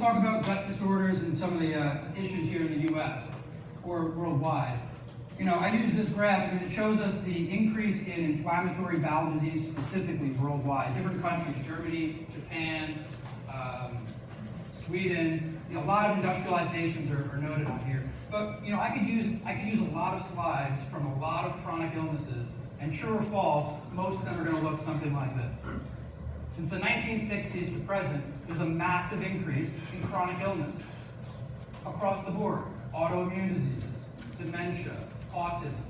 talk about gut disorders and some of the issues here in the U.S. or worldwide. You know, I use this graph and it shows us the increase in inflammatory bowel disease specifically worldwide. Different countries, Germany, Japan, Sweden, a lot of industrialized nations are noted on here. But you know, I could use a lot of slides from a lot of chronic illnesses, and true or false, most of them are going to look something like this. Since the 1960s to present, there's a massive increase in chronic illness across the board. Autoimmune diseases, dementia, autism.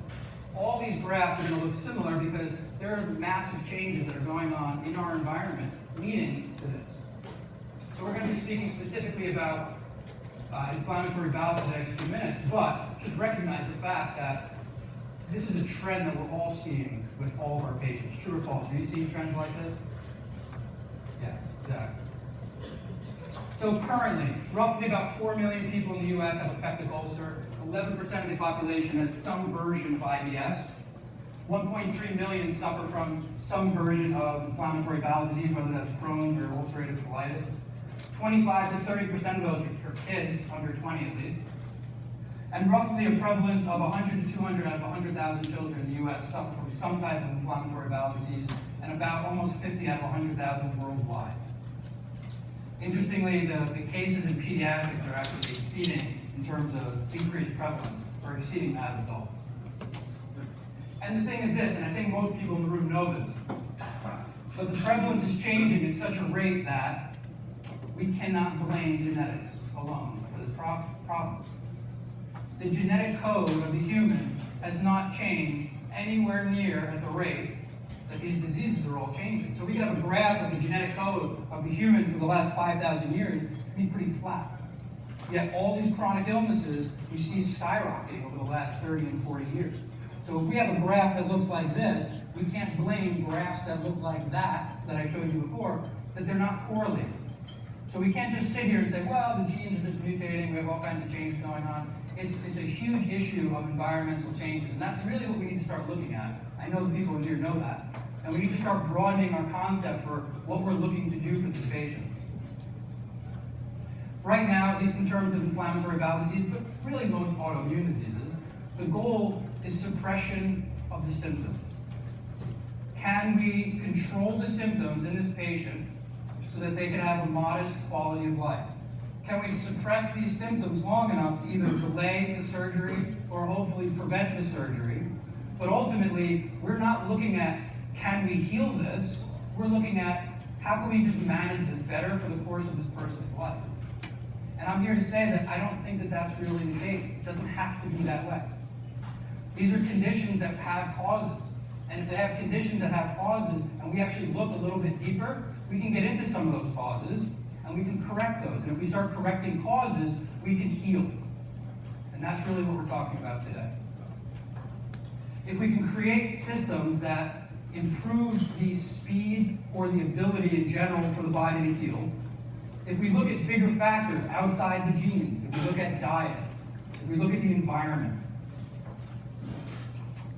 All these graphs are going to look similar because there are massive changes that are going on in our environment leading to this. So we're going to be speaking specifically about inflammatory bowel for the next few minutes, but just recognize the fact that this is a trend that we're all seeing with all of our patients. True or false? Are you seeing trends like this? Yes, exactly. So currently, roughly about 4 million people in the US have a peptic ulcer. 11% of the population has some version of IBS. 1.3 million suffer from some version of inflammatory bowel disease, whether that's Crohn's or ulcerative colitis. 25 to 30% of those are kids, under 20 at least. And roughly a prevalence of 100 to 200 out of 100,000 children in the US suffer from some type of inflammatory bowel disease, and about almost 50 out of 100,000 worldwide. Interestingly, the cases in pediatrics are actually exceeding, in terms of increased prevalence, or exceeding that of adults. And the thing is this, and I think most people in the room know this, but the prevalence is changing at such a rate that we cannot blame genetics alone for this problem. The genetic code of the human has not changed anywhere near at the rate that these diseases are all changing. So we can have a graph of the genetic code of the human for the last 5,000 years. It's going to be pretty flat. Yet all these chronic illnesses we see skyrocketing over the last 30 and 40 years. So if we have a graph that looks like this, we can't blame graphs that look like that I showed you before, that they're not correlated. So we can't just sit here and say, well, the genes are just mutating, we have all kinds of changes going on. It's a huge issue of environmental changes, and that's really what we need to start looking at. I know the people in here know that. And we need to start broadening our concept for what we're looking to do for these patients. Right now, at least in terms of inflammatory bowel disease, but really most autoimmune diseases, the goal is suppression of the symptoms. Can we control the symptoms in this patient so that they can have a modest quality of life? Can we suppress these symptoms long enough to either delay the surgery or hopefully prevent the surgery? But ultimately, we're not looking at, can we heal this? We're looking at, how can we just manage this better for the course of this person's life? And I'm here to say that I don't think that that's really the case. It doesn't have to be that way. These are conditions that have causes. And if they have conditions that have causes, and we actually look a little bit deeper, we can get into some of those causes, and we can correct those. And if we start correcting causes, we can heal. And that's really what we're talking about today. If we can create systems that improve the speed or the ability in general for the body to heal, if we look at bigger factors outside the genes, if we look at diet, if we look at the environment,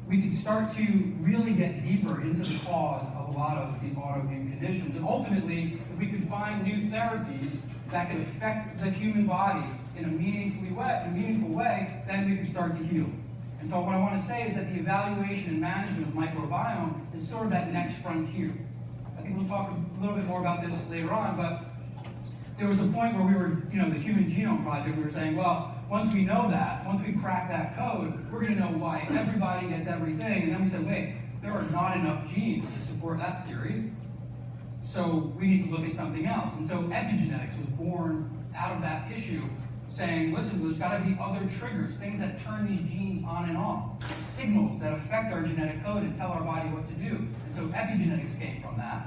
we could start to really get deeper into the cause of a lot of these autoimmune conditions. And ultimately, if we could find new therapies that could affect the human body in a meaningful way, then we could start to heal. And so what I want to say is that the evaluation and management of microbiome is sort of that next frontier. I think we'll talk a little bit more about this later on, but there was a point where we were, the Human Genome Project, we were saying, well, once we know that, once we crack that code, we're going to know why everybody gets everything. And then we said, wait, there are not enough genes to support that theory, so we need to look at something else. And so epigenetics was born out of that issue, saying, listen, there's got to be other triggers, things that turn these genes on and off, signals that affect our genetic code and tell our body what to do. And so epigenetics came from that.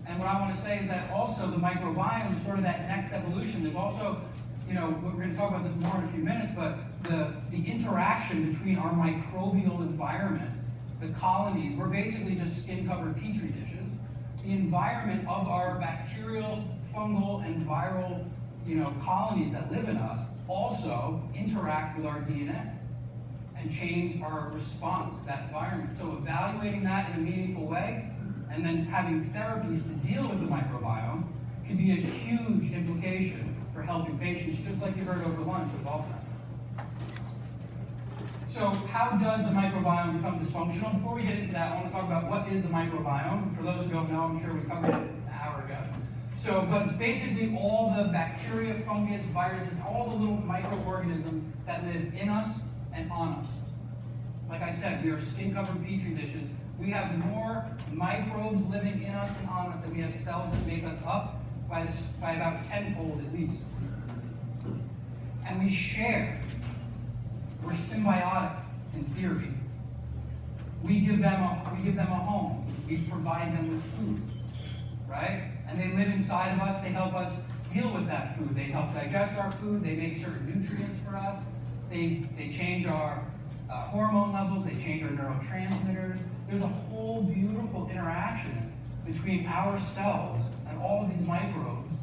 And what I want to say is that also the microbiome is sort of that next evolution. There's also, we're going to talk about this more in a few minutes, but the interaction between our microbial environment, the colonies, we're basically just skin-covered petri dishes, the environment of our bacterial, fungal, and viral colonies that live in us also interact with our DNA and change our response to that environment. So evaluating that in a meaningful way and then having therapies to deal with the microbiome can be a huge implication for helping patients, just like you heard over lunch with Alzheimer's. So how does the microbiome become dysfunctional? Before we get into that, I want to talk about what is the microbiome. For those who don't know, I'm sure we covered it an hour ago. But it's basically all the bacteria, fungus, viruses, all the little microorganisms that live in us and on us. Like I said, we are skin-covered petri dishes. We have more microbes living in us and on us than we have cells that make us up by about tenfold at least. And we share. We're symbiotic in theory. We give them a home. We provide them with food, right? And they live inside of us. They help us deal with that food. They help digest our food. They make certain nutrients for us. They change our hormone levels. They change our neurotransmitters. There's a whole beautiful interaction between our cells and all of these microbes,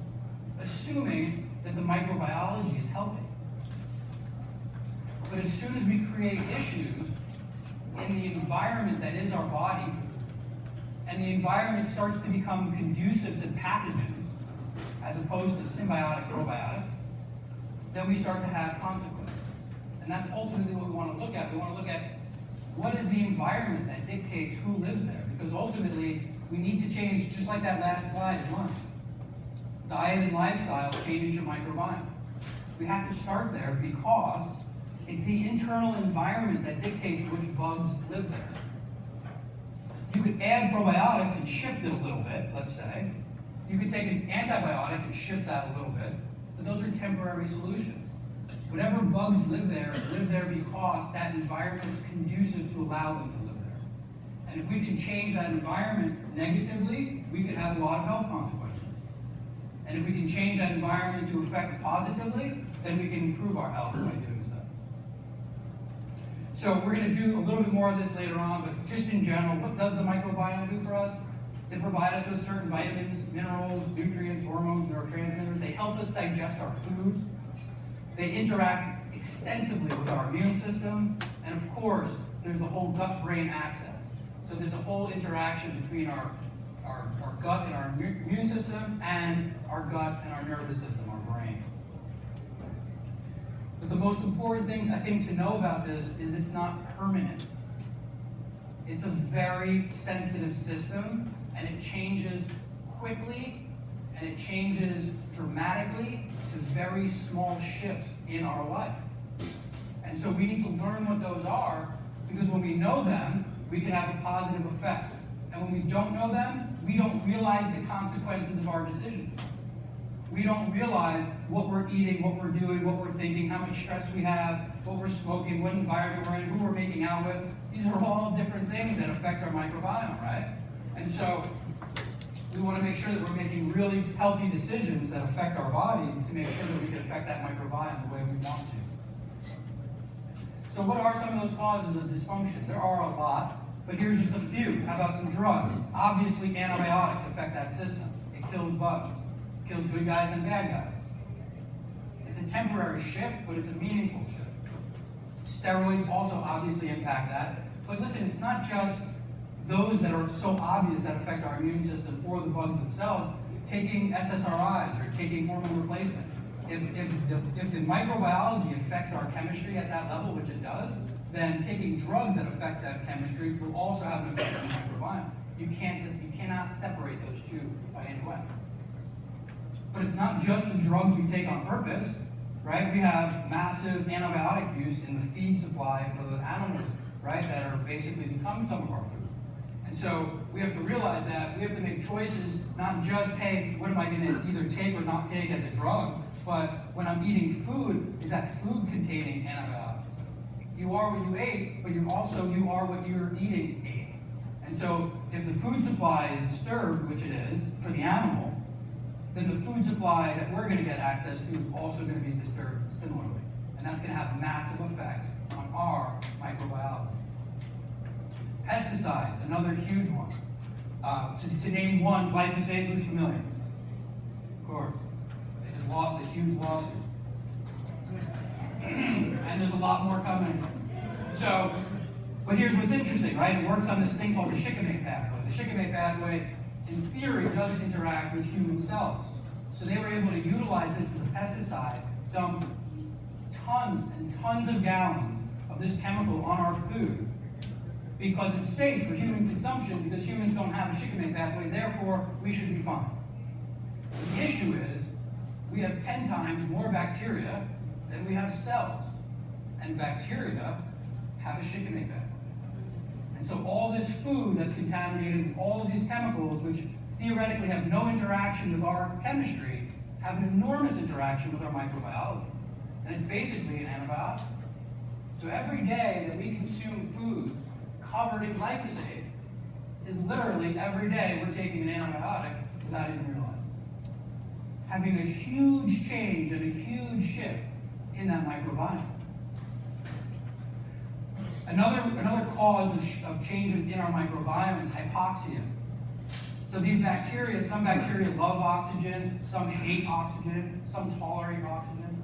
assuming that the microbiology is healthy. But as soon as we create issues in the environment that is our body, and the environment starts to become conducive to pathogens, as opposed to symbiotic probiotics, then we start to have consequences. And that's ultimately what we want to look at. We want to look at what is the environment that dictates who lives there, because ultimately we need to change, just like that last slide at lunch. Diet and lifestyle changes your microbiome. We have to start there because it's the internal environment that dictates which bugs live there. You could add probiotics and shift it a little bit, let's say. You could take an antibiotic and shift that a little bit, but those are temporary solutions. Whatever bugs live there because that environment is conducive to allow them to live there. And if we can change that environment negatively, we could have a lot of health consequences. And if we can change that environment to affect positively, then we can improve our health by doing so. So we're going to do a little bit more of this later on, but just in general, what does the microbiome do for us? They provide us with certain vitamins, minerals, nutrients, hormones, neurotransmitters. They help us digest our food. They interact extensively with our immune system. And of course, there's the whole gut-brain axis. So there's a whole interaction between our gut and our immune system and our gut and our nervous system, our brain. But the most important thing, I think, to know about this is it's not permanent. It's a very sensitive system, and it changes quickly, and it changes dramatically to very small shifts in our life. And so we need to learn what those are, because when we know them, we can have a positive effect. And when we don't know them, we don't realize the consequences of our decisions. We don't realize what we're eating, what we're doing, what we're thinking, how much stress we have, what we're smoking, what environment we're in, who we're making out with. These are all different things that affect our microbiome, right? And so we want to make sure that we're making really healthy decisions that affect our body to make sure that we can affect that microbiome the way we want to. So what are some of those causes of dysfunction? There are a lot, but here's just a few. How about some drugs? Obviously, antibiotics affect that system. It kills bugs. It kills good guys and bad guys. It's a temporary shift, but it's a meaningful shift. Steroids also obviously impact that. But listen, it's not just those that are so obvious that affect our immune system or the bugs themselves. Taking SSRIs or taking hormone replacement. If the microbiology affects our chemistry at that level, which it does, then taking drugs that affect that chemistry will also have an effect on the microbiome. You cannot separate those two by any way. But it's not just the drugs we take on purpose, right? We have massive antibiotic use in the feed supply for the animals, right, that are basically become some of our food. And so we have to realize that we have to make choices, not just, hey, what am I going to either take or not take as a drug, but when I'm eating food, is that food containing antibiotics? You are what you ate, but you are what you're eating ate. And so if the food supply is disturbed, which it is, for the animal, then the food supply that we're going to get access to is also going to be disturbed similarly. And that's going to have massive effects on our microbiology. Pesticides, another huge one. To name one, glyphosate, who's familiar? Of course. They just lost a huge lawsuit. And there's a lot more coming. So, but here's what's interesting, right? It works on this thing called the shikimate pathway. The shikimate pathway, in theory, doesn't interact with human cells. So they were able to utilize this as a pesticide, dump tons and tons of gallons of this chemical on our food because it's safe for human consumption because humans don't have a shikimate pathway, therefore we should be fine. The issue is we have 10 times more bacteria than we have cells, and bacteria have a shikimate pathway. And so all this food that's contaminated with all of these chemicals, which theoretically have no interaction with our chemistry, have an enormous interaction with our microbiology. And it's basically an antibiotic. So every day that we consume foods covered in glyphosate is literally every day we're taking an antibiotic without even realizing it. Having a huge change and a huge shift in that microbiome. Another cause of changes in our microbiome is hypoxia. So these bacteria, some bacteria love oxygen, some hate oxygen, some tolerate oxygen.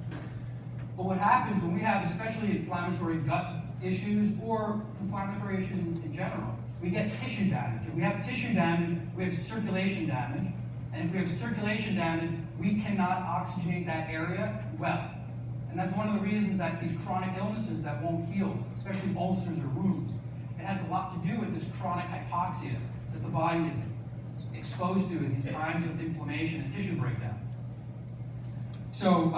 But what happens when we have especially inflammatory gut issues or inflammatory issues in general, we get tissue damage. If we have tissue damage, we have circulation damage. And if we have circulation damage, we cannot oxygenate that area well. And that's one of the reasons that these chronic illnesses that won't heal, especially ulcers or wounds, it has a lot to do with this chronic hypoxia that the body is exposed to in these times of inflammation and tissue breakdown. So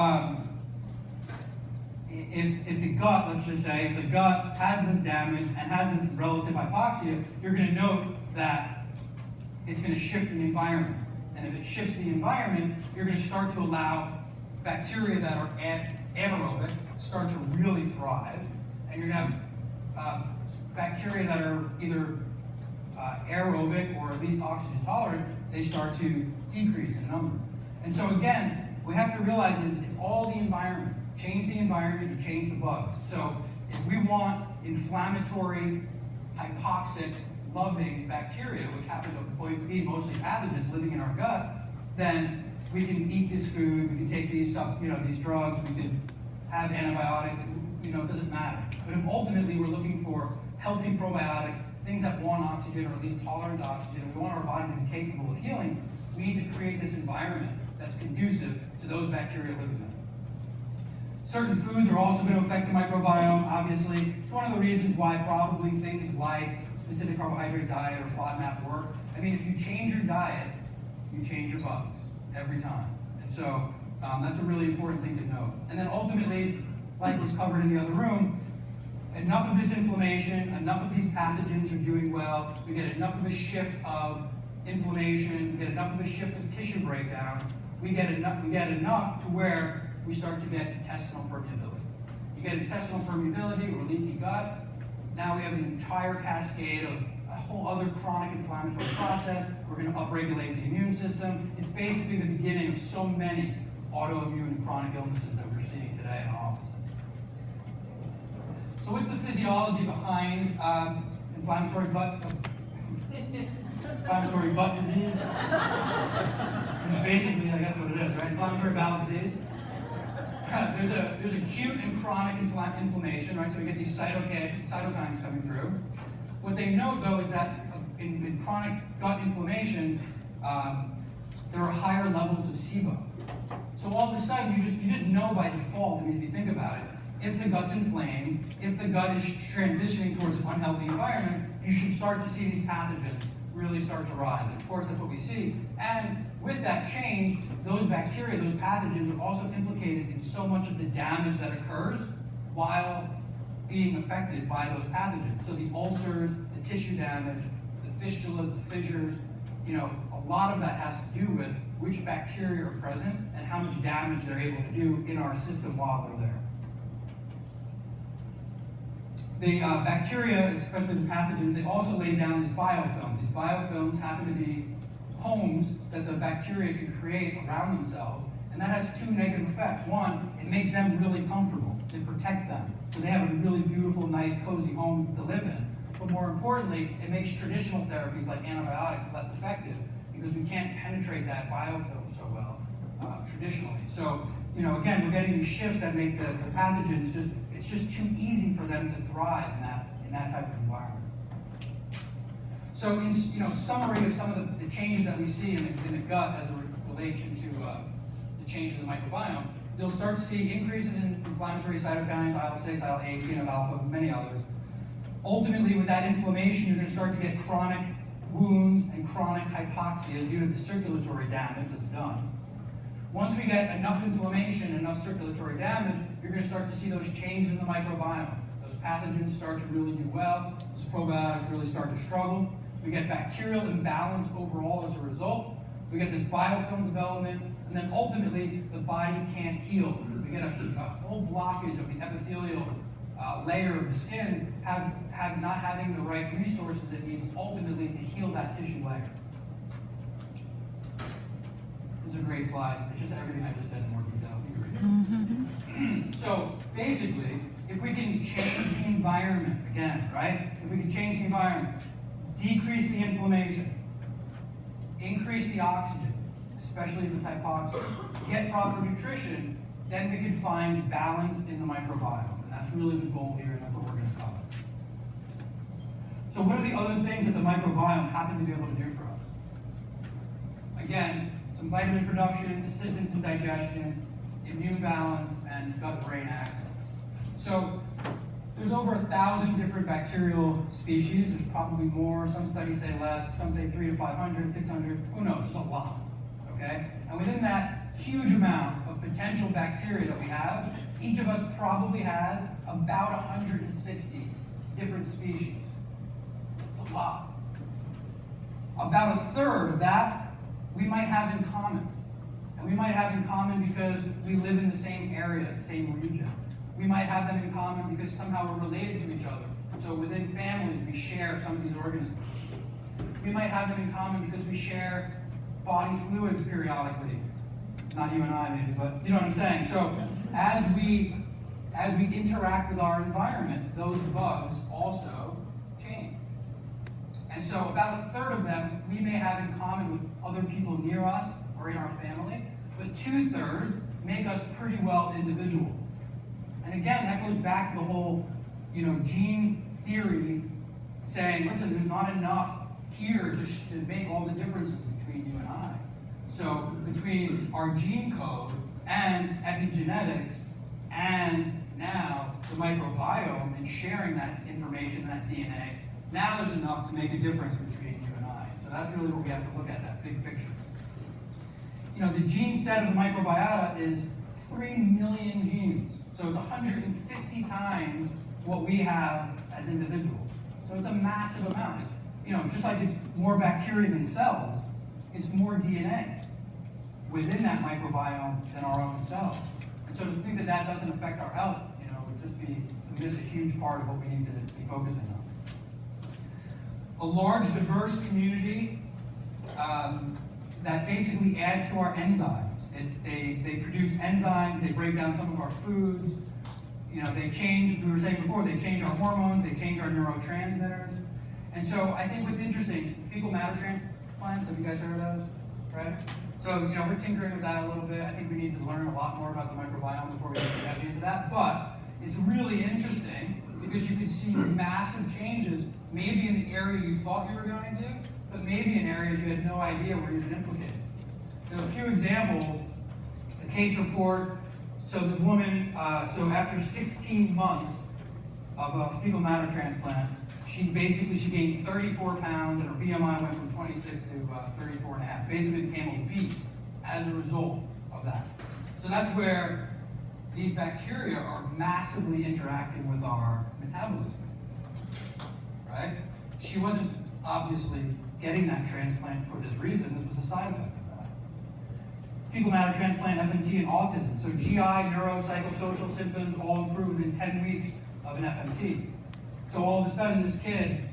if the gut, let's just say, if the gut has this damage and has this relative hypoxia, you're going to note that it's going to shift the environment. And if it shifts the environment, you're going to start to allow bacteria that are anaerobic start to really thrive. And you're going to have bacteria that are either aerobic or at least oxygen tolerant, they start to decrease in number. And so again, what we have to realize is it's all the environment. Change the environment, you change the bugs. So if we want inflammatory, hypoxic, loving bacteria, which happen to be mostly pathogens living in our gut, then we can eat this food, we can take these drugs, we can have antibiotics, it doesn't matter. But if ultimately we're looking for healthy probiotics, things that want oxygen or at least tolerant to oxygen, and we want our body to be capable of healing, we need to create this environment that's conducive to those bacteria living there. Certain foods are also going to affect the microbiome, obviously. It's one of the reasons why probably things like specific carbohydrate diet or FODMAP work. I mean, if you change your diet, you change your bugs every time. And so that's a really important thing to note. And then ultimately, like was covered in the other room, enough of this inflammation, enough of these pathogens are doing well, we get enough of a shift of inflammation, we get enough of a shift of tissue breakdown, we get enough to where we start to get intestinal permeability. You get intestinal permeability or leaky gut. Now we have an entire cascade of a whole other chronic inflammatory process. We're going to upregulate the immune system. It's basically the beginning of so many autoimmune and chronic illnesses that we're seeing today in our offices. So what's the physiology behind inflammatory butt disease? This is basically, I guess, what it is, right? Inflammatory bowel disease. There's acute and chronic inflammation, right? So we get these cytokines coming through. What they note, though, is that in chronic gut inflammation, there are higher levels of SIBO. So all of a sudden, you just know by default, I mean, if you think about it, if the gut's inflamed, if the gut is transitioning towards an unhealthy environment, you should start to see these pathogens really start to rise. And of course, that's what we see. And with that change, those bacteria, those pathogens are also implicated in so much of the damage that occurs while being affected by those pathogens. So the ulcers, the tissue damage, the fistulas, the fissures, a lot of that has to do with which bacteria are present and how much damage they're able to do in our system while they're there. The bacteria, especially the pathogens, they also lay down these biofilms. These biofilms happen to be homes that the bacteria can create around themselves, and that has two negative effects. One, it makes them really comfortable. It protects them. So they have a really beautiful, nice, cozy home to live in. But more importantly, it makes traditional therapies like antibiotics less effective because we can't penetrate that biofilm so well traditionally. So, again, we're getting these shifts that make the pathogens it's just too easy for them to thrive in that type of environment. So, in summary of some of the changes that we see in the gut as a relation to the changes in the microbiome, you'll start to see increases in inflammatory cytokines, IL-6, IL-8, TNF-alpha, many others. Ultimately, with that inflammation, you're going to start to get chronic wounds and chronic hypoxia due to the circulatory damage that's done. Once we get enough inflammation, enough circulatory damage, you're going to start to see those changes in the microbiome. Those pathogens start to really do well. Those probiotics really start to struggle. We get bacterial imbalance overall as a result. We get this biofilm development, and then ultimately the body can't heal. We get a whole blockage of the epithelial layer of the skin, not having the right resources it needs ultimately to heal that tissue layer. This is a great slide. It's just everything I just said in more detail. You can read it. So basically, if we can change the environment, again, right? If we can change the environment, decrease the inflammation, increase the oxygen, especially if it's hypoxic, get proper nutrition, then we can find balance in the microbiome. And that's really the goal here, and that's what we're going to cover. So what are the other things that the microbiome happen to be able to do for us? Again, some vitamin production, assistance in digestion, immune balance, and gut-brain axis. So there's over 1,000 different bacterial species. There's probably more. Some studies say less. Some say 300 to 500, 600. Who knows? There's a lot. Okay? And within that huge amount of potential bacteria that we have, each of us probably has about 160 different species. It's a lot. About a third of that we might have in common. And we might have in common because we live in the same area, the same region. We might have them in common because somehow we're related to each other. So within families, we share some of these organisms. We might have them in common because we share body fluids periodically. Not you and I, maybe, but you know what I'm saying. So as we interact with our environment, those bugs also change. And so about a third of them we may have in common with other people near us or in our family, but 2/3 make us pretty well individual. And again, that goes back to the whole, gene theory saying, listen, there's not enough here to make all the differences between you and I. So between our gene code and epigenetics and now the microbiome and sharing that information, that DNA, now there's enough to make a difference between you and I. So that's really what we have to look at, that big picture. The gene set of the microbiota is 3 million genes. So it's 150 times what we have as individuals. So it's a massive amount. It's, just like it's more bacteria than cells, it's more DNA within that microbiome than our own cells. And so to think that that doesn't affect our health, would just be to miss a huge part of what we need to be focusing on. A large, diverse community that basically adds to our enzymes. They produce enzymes, they break down some of our foods, they change, we were saying before, they change our hormones, they change our neurotransmitters. And so I think what's interesting, fecal matter transplants, have you guys heard of those? Right? So, we're tinkering with that a little bit. I think we need to learn a lot more about the microbiome before we get heavy into that. But it's really interesting because you could see massive changes, maybe in the area you thought you were going to, but maybe in areas you had no idea were even implicated. So a few examples, a case report. So this woman, so after 16 months of a fecal matter transplant, she gained 34 pounds and her BMI went from 26 to 34.5. Basically became obese as a result of that. So that's where these bacteria are massively interacting with our metabolism, right? She wasn't obviously getting that transplant for this reason. This was a side effect of that. Fecal matter transplant, FMT, and autism. So GI, neuropsychosocial symptoms all improved within 10 weeks of an FMT. So all of a sudden, this kid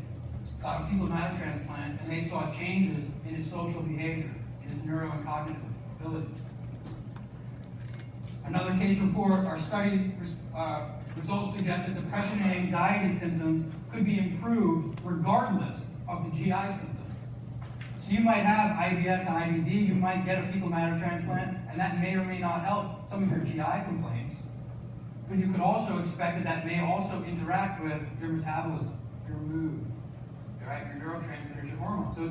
got a fecal matter transplant, and they saw changes in his social behavior, in his neuro and cognitive abilities. Another case report, our study results suggest that depression and anxiety symptoms could be improved regardless of the GI symptoms. So you might have IBS and IBD, you might get a fecal matter transplant, and that may or may not help some of your GI complaints. But you could also expect that that may also interact with your metabolism, your mood, right? Your neurotransmitters, your hormones. So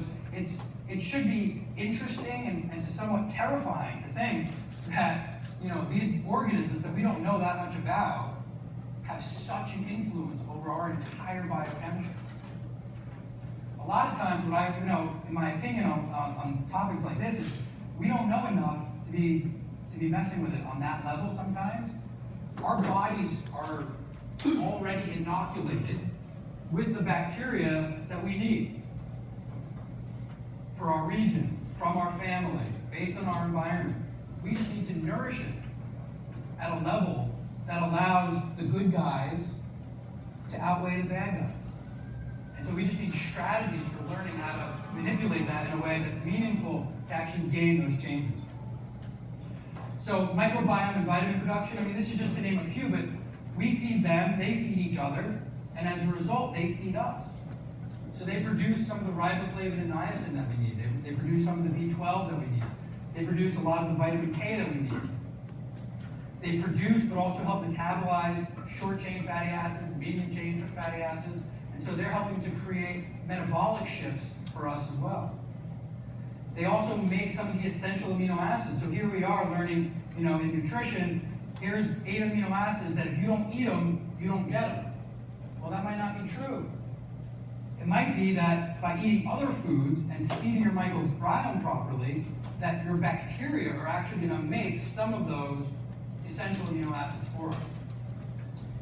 it should be interesting and somewhat terrifying to think that, these organisms that we don't know that much about have such an influence over our entire biochemistry. A lot of times, in my opinion, on topics like this, is we don't know enough to be messing with it on that level sometimes. Our bodies are already inoculated with the bacteria that we need for our region, from our family, based on our environment. We just need to nourish it at a level that allows the good guys to outweigh the bad guys. And so we just need strategies for learning how to manipulate that in a way that's meaningful to actually gain those changes. So microbiome and vitamin production, this is just to name a few, but we feed them, they feed each other, and as a result, they feed us. So they produce some of the riboflavin and niacin that we need. They produce some of the B12 that we need. They produce a lot of the vitamin K that we need. They produce, but also help metabolize short-chain fatty acids, medium-chain fatty acids, and so they're helping to create metabolic shifts for us as well. They also make some of the essential amino acids. So here we are learning, in nutrition, here's 8 amino acids that if you don't eat them, you don't get them. Well, that might not be true. It might be that by eating other foods and feeding your microbiome properly, that your bacteria are actually going to make some of those essential amino acids for us.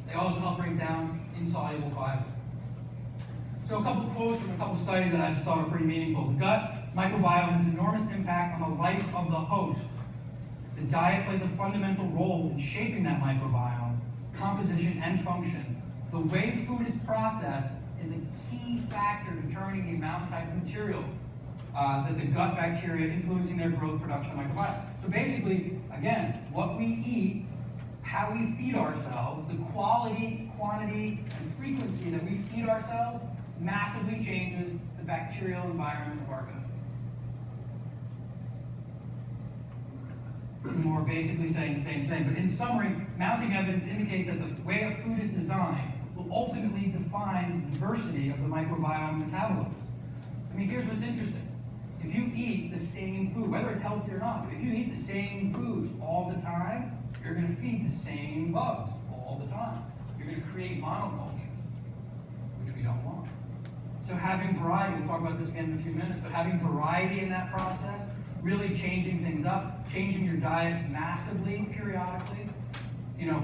They also help break down insoluble fiber. So a couple quotes from a couple studies that I just thought were pretty meaningful. The gut microbiome has an enormous impact on the life of the host. The diet plays a fundamental role in shaping that microbiome, composition, and function. The way food is processed is a key factor determining the amount and type of material that the gut bacteria influencing their growth, production, of microbiome. So basically, again, what we eat, how we feed ourselves, the quality, quantity, and frequency that we feed ourselves massively changes the bacterial environment of our gut. Two more basically saying the same thing, but in summary, mounting evidence indicates that the way a food is designed will ultimately define the diversity of the microbiome metabolites. Here's what's interesting. If you eat the same food, whether it's healthy or not, if you eat the same foods all the time, you're going to feed the same bugs all the time. You're going to create monocultures, which we don't want. So having variety, we'll talk about this again in a few minutes, but having variety in that process, really changing things up, changing your diet massively, periodically,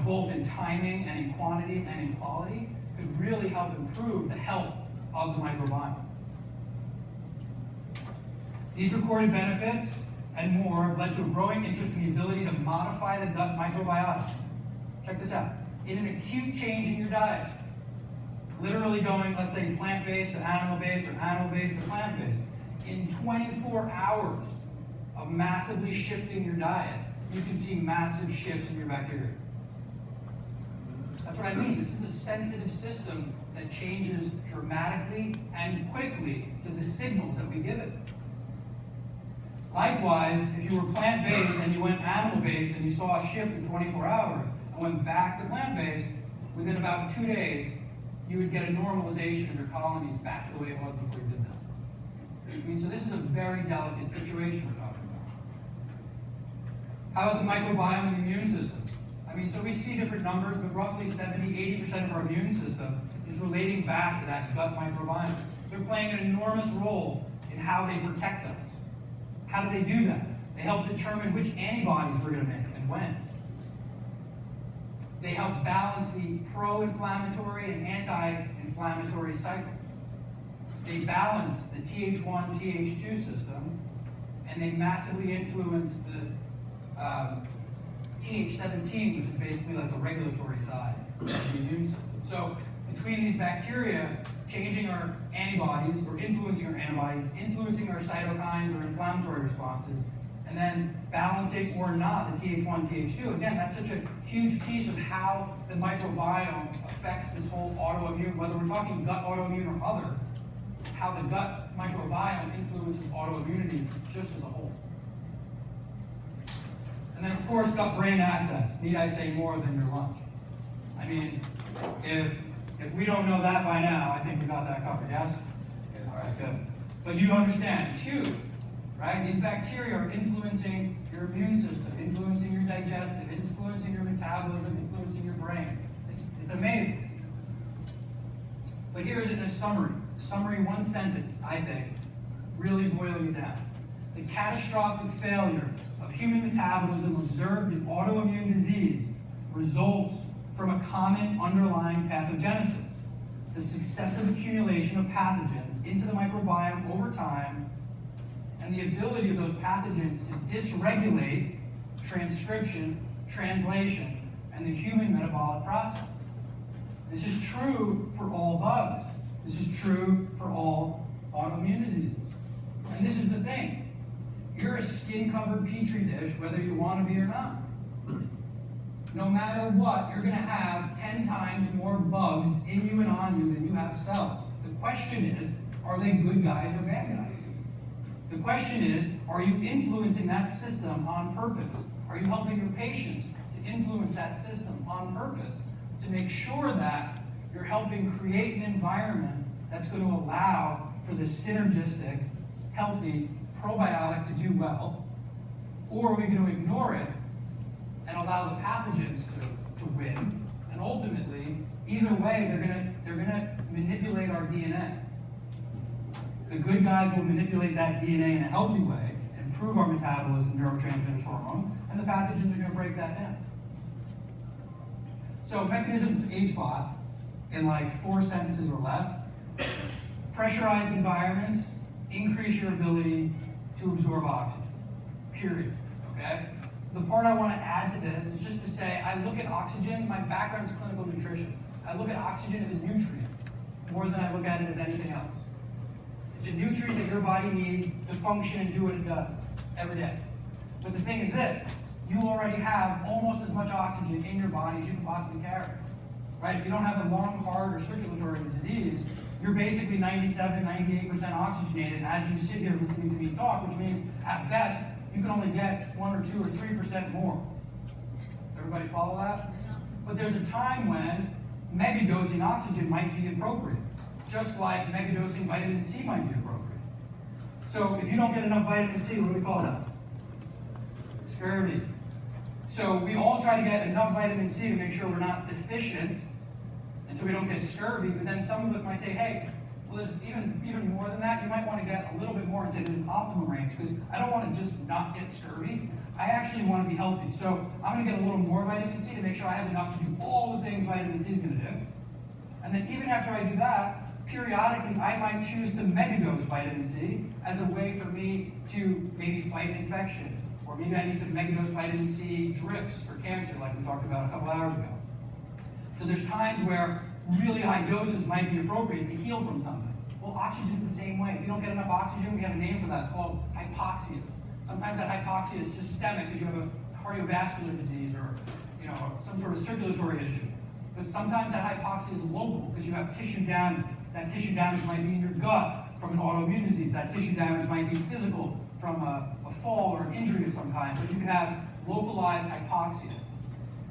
both in timing and in quantity and in quality, could really help improve the health of the microbiome. These recorded benefits and more have led to a growing interest in the ability to modify the gut microbiota. Check this out. In an acute change in your diet, literally going, let's say, plant-based to animal-based or animal-based to plant-based, in 24 hours of massively shifting your diet, you can see massive shifts in your bacteria. That's what I mean. This is a sensitive system that changes dramatically and quickly to the signals that we give it. Likewise, if you were plant-based and you went animal-based and you saw a shift in 24 hours and went back to plant-based, within about 2 days, you would get a normalization of your colonies back to the way it was before you did that. So this is a very delicate situation we're talking about. How about the microbiome and the immune system? So we see different numbers, but roughly 70-80% of our immune system is relating back to that gut microbiome. They're playing an enormous role in how they protect us. How do they do that? They help determine which antibodies we're going to make and when. They help balance the pro-inflammatory and anti-inflammatory cycles. They balance the Th1, Th2 system, and they massively influence the Th17, which is basically like the regulatory side of the immune system. So between these bacteria changing our antibodies or influencing our antibodies, influencing our cytokines or inflammatory responses, and then balancing or not the Th1, Th2. Again, that's such a huge piece of how the microbiome affects this whole autoimmune, whether we're talking gut autoimmune or other, how the gut microbiome influences autoimmunity just as a whole. And then, of course, gut-brain axis. Need I say more than your lunch? If we don't know that by now, I think we got that covered, yes? All right, good. But you understand, it's huge. right? These bacteria are influencing your immune system, influencing your digestive, influencing your metabolism, influencing your brain. It's amazing. But here's in a summary. Summary, one sentence, I think, really boiling it down. The catastrophic failure of human metabolism observed in autoimmune disease results from a common underlying pathogenesis, the successive accumulation of pathogens into the microbiome over time, and the ability of those pathogens to dysregulate transcription, translation, and the human metabolic process. This is true for all bugs. This is true for all autoimmune diseases. And this is the thing. You're a skin-covered petri dish, whether you want to be or not. No matter what, you're going to have 10 times more bugs in you and on you than you have cells. The question is, are they good guys or bad guys? The question is, are you influencing that system on purpose? Are you helping your patients to influence that system on purpose to make sure that you're helping create an environment that's going to allow for the synergistic, healthy probiotic to do well? Or are we going to ignore it and allow the pathogens to win? And ultimately, either way, they're gonna manipulate our DNA. The good guys will manipulate that DNA in a healthy way, improve our metabolism, neurotransmitters, hormones, and the pathogens are going to break that down. So mechanisms of HBOT, in like 4 sentences or less: pressurized environments increase your ability to absorb oxygen, period, okay? The part I want to add to this is just to say, I look at oxygen, my background is clinical nutrition. I look at oxygen as a nutrient more than I look at it as anything else. It's a nutrient that your body needs to function and do what it does every day. But the thing is this, you already have almost as much oxygen in your body as you can possibly carry, right? If you don't have a lung, heart, or circulatory disease, you're basically 97, 98% oxygenated as you sit here listening to me talk, which means at best, you can only get 1 or 2 or 3% more. Everybody follow that? But there's a time when megadosing oxygen might be appropriate, just like megadosing vitamin C might be appropriate. So if you don't get enough vitamin C, what do we call that? Scurvy. So we all try to get enough vitamin C to make sure we're not deficient, and so we don't get scurvy, but then some of us might say, hey, well, there's even more than that. You might want to get a little bit more and say there's an optimum range, because I don't want to just not get scurvy. I actually want to be healthy. So I'm going to get a little more vitamin C to make sure I have enough to do all the things vitamin C is going to do. And then even after I do that, periodically I might choose to megadose vitamin C as a way for me to maybe fight infection. Or maybe I need to megadose vitamin C drips for cancer, like we talked about a couple hours ago. So there's times where really high doses might be appropriate to heal from something. Well, oxygen's the same way. If you don't get enough oxygen, we have a name for that. It's called hypoxia. Sometimes that hypoxia is systemic because you have a cardiovascular disease or some sort of circulatory issue. But sometimes that hypoxia is local because you have tissue damage. That tissue damage might be in your gut from an autoimmune disease. That tissue damage might be physical from a fall or an injury of some kind. But you can have localized hypoxia.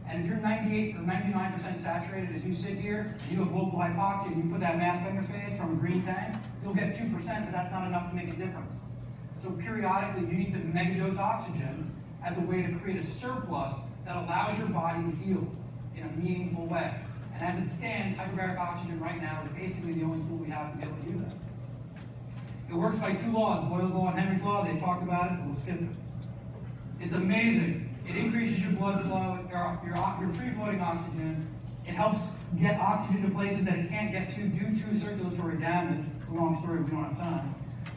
And if you're 98 or 99% saturated as you sit here, and you have local hypoxia, and you put that mask on your face from a green tank, you'll get 2%, but that's not enough to make a difference. So periodically, you need to megadose oxygen as a way to create a surplus that allows your body to heal in a meaningful way. And as it stands, hyperbaric oxygen right now is basically the only tool we have to be able to do that. It works by 2 laws, Boyle's law and Henry's law. They talked about it, so we'll skip it. It's amazing. It increases your blood flow, your free-floating oxygen. It helps get oxygen to places that it can't get to due to circulatory damage. It's a long story, we don't have time.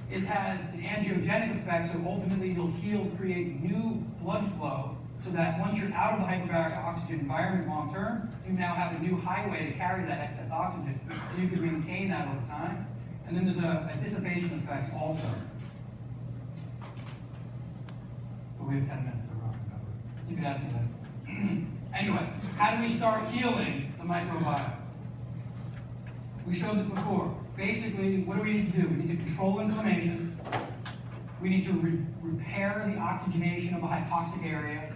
It has an angiogenic effect, so ultimately you'll heal, create new blood flow, so that once you're out of the hyperbaric oxygen environment long term, you now have a new highway to carry that excess oxygen, so you can maintain that over time. And then there's a dissipation effect also. But we have 10 minutes, so we're not going to cover it. You can ask me that. Anyway, how do we start healing the microbiome? We showed this before. Basically, what do we need to do? We need to control inflammation. We need to repair the oxygenation of a hypoxic area.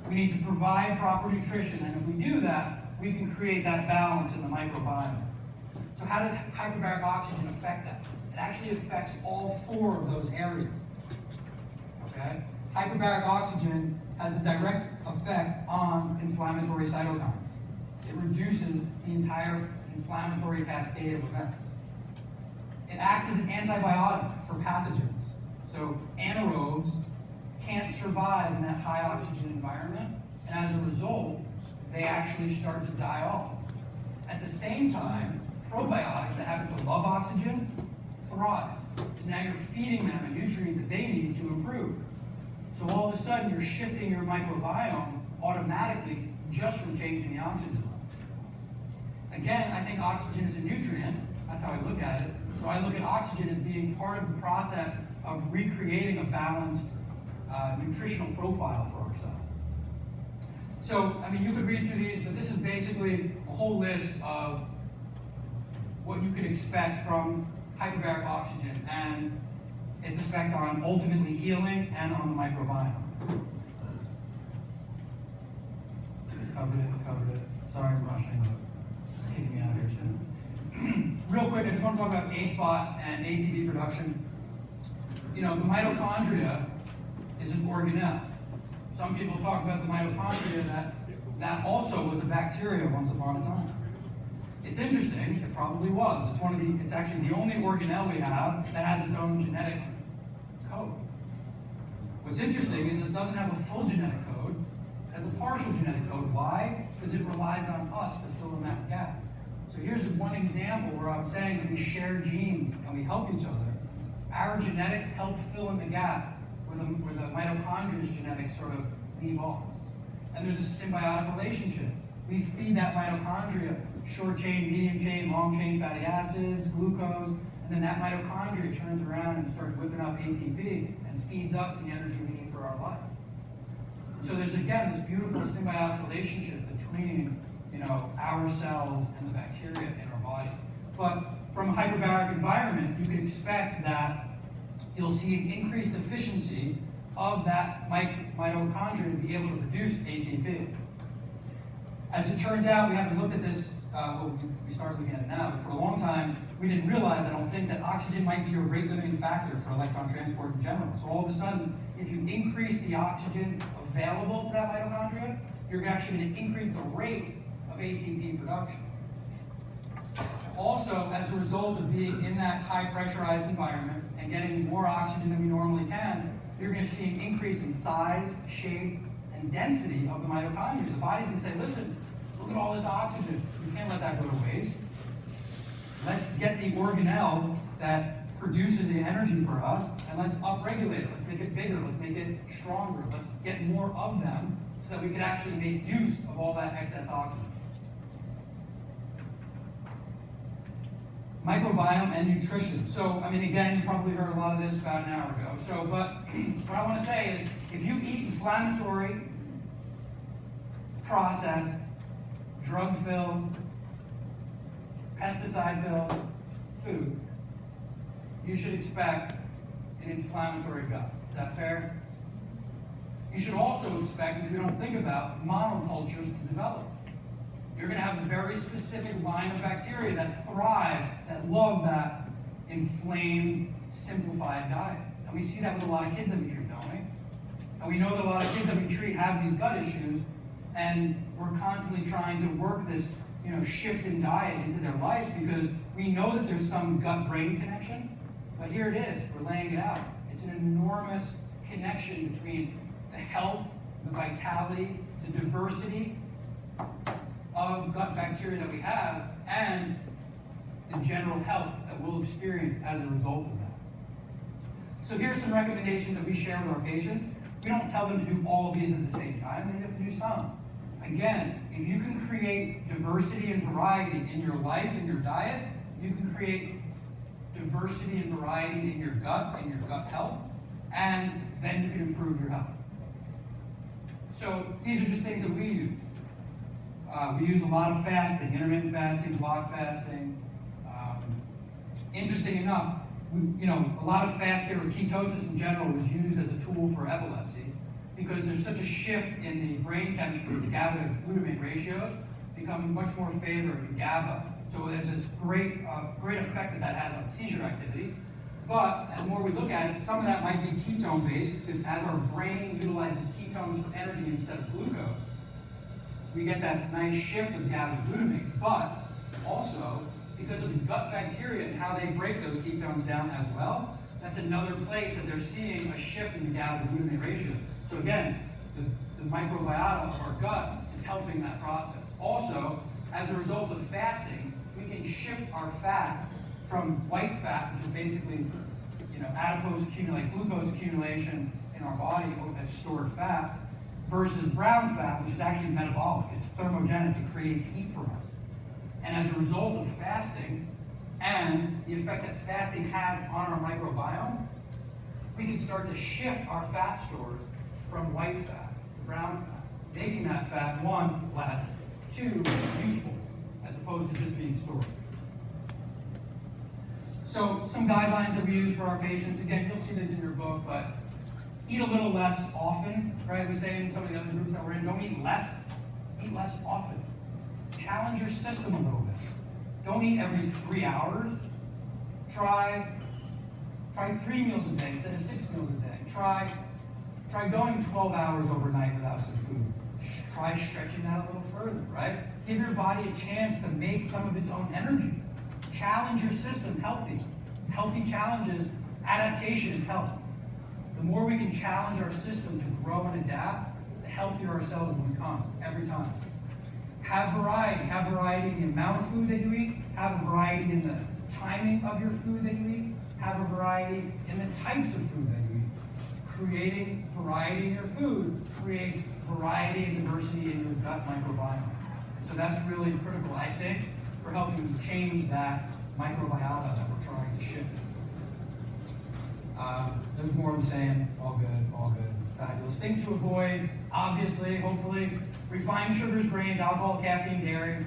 We need to provide proper nutrition, and if we do that, we can create that balance in the microbiome. So how does hyperbaric oxygen affect that? It actually affects all 4 of those areas. okay? Hyperbaric oxygen has a direct effect on inflammatory cytokines. It reduces the entire inflammatory cascade of events. It acts as an antibiotic for pathogens. So anaerobes can't survive in that high oxygen environment, and as a result, they actually start to die off. At the same time, probiotics that happen to love oxygen thrive. So now you're feeding them a nutrient that they need to improve. So all of a sudden, you're shifting your microbiome automatically just from changing the oxygen level. Again, I think oxygen is a nutrient. That's how I look at it. So I look at oxygen as being part of the process of recreating a balanced nutritional profile for ourselves. So, I mean, you could read through these, but this is basically a whole list of what you could expect from hyperbaric oxygen and its effect on ultimately healing and on the microbiome. Covered it. Sorry I'm rushing, but kicking me out here soon. Real quick, I just want to talk about HBOT and ATP production. You know, the mitochondria is an organelle. Some people talk about the mitochondria that also was a bacteria once upon a time. It's interesting, it probably was. It's actually the only organelle we have that has its own genetic code. What's interesting is it doesn't have a full genetic code, it has a partial genetic code. Why? Because it relies on us to fill in that gap. So here's one example where I'm saying that we share genes and we help each other. Our genetics help fill in the gap where the mitochondria's genetics sort of leave off. And there's a symbiotic relationship. We feed that mitochondria short chain, medium chain, long chain fatty acids, glucose, and then that mitochondria turns around and starts whipping up ATP and feeds us the energy we need for our life. So there's, again, this beautiful symbiotic relationship between, you know, our cells and the bacteria in our body. But from a hyperbaric environment, you can expect that you'll see an increased efficiency of that mitochondria to be able to produce ATP. As it turns out, we haven't looked at this, we started looking at it now, but for a long time, we didn't realize, I don't think, that oxygen might be a rate limiting factor for electron transport in general. So all of a sudden, if you increase the oxygen available to that mitochondria, you're actually going to increase the rate of ATP production. Also, as a result of being in that high pressurized environment and getting more oxygen than we normally can, you're going to see an increase in size, shape, and density of the mitochondria. The body's going to say, listen, look at all this oxygen. We can't let that go to waste. Let's get the organelle that produces the energy for us, and let's upregulate it. Let's make it bigger. Let's make it stronger. Let's get more of them so that we can actually make use of all that excess oxygen. Microbiome and nutrition. So, I mean, again, you probably heard a lot of this about an hour ago. So, but what I want to say is, if you eat inflammatory, processed, drug-filled, pesticide-filled food, you should expect an inflammatory gut. Is that fair? You should also expect, which we don't think about, monocultures to develop. You're going to have a very specific line of bacteria that thrive, that love that inflamed, simplified diet. And we see that with a lot of kids that we treat, don't we? And we know that a lot of kids that we treat have these gut issues, and we're constantly trying to work this, you know, shift in diet into their life because we know that there's some gut-brain connection, but here it is, we're laying it out. It's an enormous connection between the health, the vitality, the diversity of gut bacteria that we have and the general health that we'll experience as a result of that. So here's some recommendations that we share with our patients. We don't tell them to do all of these at the same time, they have to do some. Again, if you can create diversity and variety in your life and your diet, you can create diversity and variety in your gut and your gut health, and then you can improve your health. So these are just things that we use. We use a lot of fasting, intermittent fasting, block fasting. Interesting enough, a lot of fasting or ketosis in general was used as a tool for epilepsy because there's such a shift in the brain chemistry, the GABA to glutamate ratios become much more favored in GABA. So there's this great effect that has on seizure activity. But the more we look at it, some of that might be ketone-based, because as our brain utilizes ketones for energy instead of glucose, we get that nice shift of GABA to glutamate. But also, because of the gut bacteria and how they break those ketones down as well, that's another place that they're seeing a shift in the GABA to glutamate ratios. So again, the microbiota of our gut is helping that process. Also, as a result of fasting, we can shift our fat from white fat, which is basically, adipose accumulation, glucose accumulation in our body as stored fat, versus brown fat, which is actually metabolic. It's thermogenic. It creates heat for us. And as a result of fasting and the effect that fasting has on our microbiome, we can start to shift our fat stores from white fat to brown fat, making that fat, one, less, two, useful, as opposed to just being storage. So some guidelines that we use for our patients, again, you'll see this in your book, but eat a little less often, right? We say in some of the other groups that we're in, don't eat less often. Challenge your system a little bit. Don't eat every 3 hours. Try 3 meals a day instead of 6 meals a day. Try going 12 hours overnight without some food. Try stretching that a little further, right? Give your body a chance to make some of its own energy. Challenge your system healthy. Healthy challenges, adaptation is health. The more we can challenge our system to grow and adapt, the healthier our cells will become every time. Have variety. Have variety in the amount of food that you eat. Have a variety in the timing of your food that you eat. Have a variety in the types of food that you eat. Creating variety in your food creates variety and diversity in your gut microbiome. And so that's really critical, I think, for helping change that microbiota that we're trying to shift. There's more of the same. All good, fabulous. Things to avoid, obviously, hopefully, refined sugars, grains, alcohol, caffeine, dairy.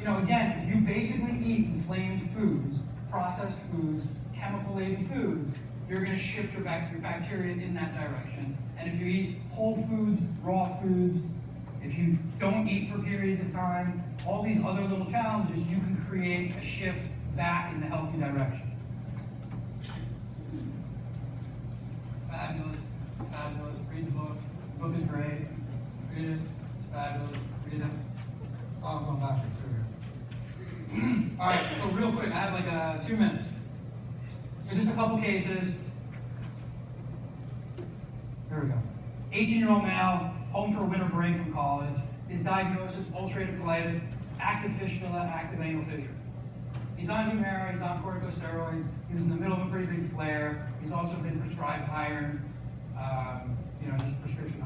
Again, if you basically eat inflamed foods, processed foods, chemical-laden foods, you're going to shift your bacteria in that direction. And if you eat whole foods, raw foods, if you don't eat for periods of time, all these other little challenges, you can create a shift back in the healthy direction. Fabulous. Read the book. The book is great. Read it. It's fabulous. Read it. Oh, I'm going backwards. Here we go. All right, so real quick, I have like 2 minutes. So just a couple cases. Here we go. 18-year-old male, home for a winter break from college. His diagnosis, ulcerative colitis, active fistula, active anal fissure. He's on Humira, he's on corticosteroids, he was in the middle of a pretty big flare. He's also been prescribed iron, just prescription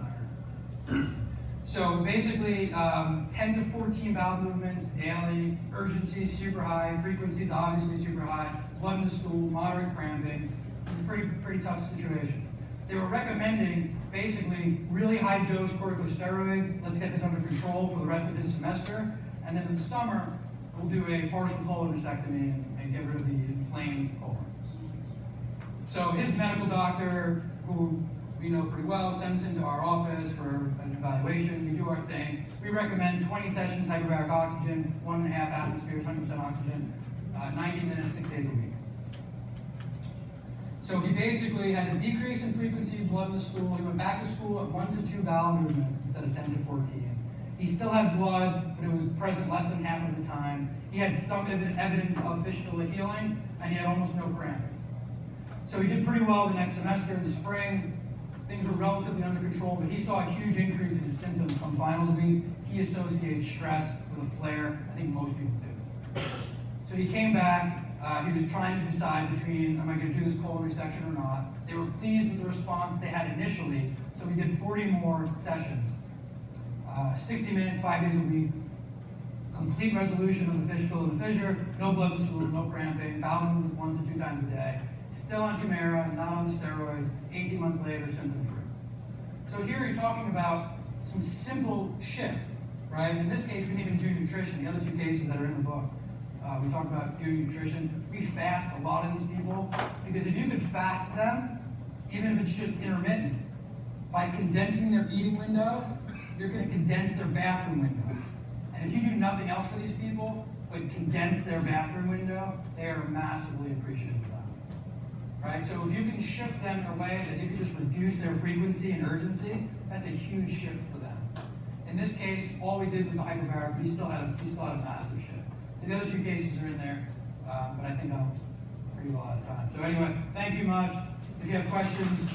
iron. So basically, 10 to 14 bowel movements daily, urgency super high, frequencies obviously super high, blood in the stool, moderate cramping. It's a pretty tough situation. They were recommending basically really high dose corticosteroids. Let's get this under control for the rest of this semester. And then in the summer, we'll do a partial colon resectomy and get rid of the inflamed colon. So his medical doctor, who we know pretty well, sends him to our office for an evaluation. We do our thing. We recommend 20 sessions hyperbaric oxygen, 1.5 atmospheres, 100% oxygen, 90 minutes, 6 days a week. So he basically had a decrease in frequency of blood in the stool. He went back to school at 1 to 2 bowel movements instead of 10 to 14. He still had blood, but it was present less than half of the time. He had some evidence of fistula healing, and he had almost no cramping. So he did pretty well the next semester in the spring. Things were relatively under control, but he saw a huge increase in his symptoms come finals week. He associates stress with a flare. I think most people do. So he came back. He was trying to decide between, am I going to do this colon resection or not? They were pleased with the response that they had initially, so we did 40 more sessions. 60 minutes, 5 days a week. Complete resolution of the fistula and the fissure. No blood in the stool, no cramping. Bowel movements 1 to 2 times a day. Still on Humira, not on the steroids. 18 months later, symptom-free. So here you're talking about some simple shift, right? In this case, we didn't even do nutrition. The other 2 cases that are in the book, we talked about doing nutrition. We fast a lot of these people because if you could fast them, even if it's just intermittent, by condensing their eating window, you're going to condense their bathroom window. And if you do nothing else for these people but condense their bathroom window, they are massively appreciative of that. right? So if you can shift them in a way that they can just reduce their frequency and urgency, that's a huge shift for them. In this case, all we did was the hyperbaric. We still had a massive shift. The other two cases are in there, but I think I'm pretty well out of time. So anyway, thank you much. If you have questions,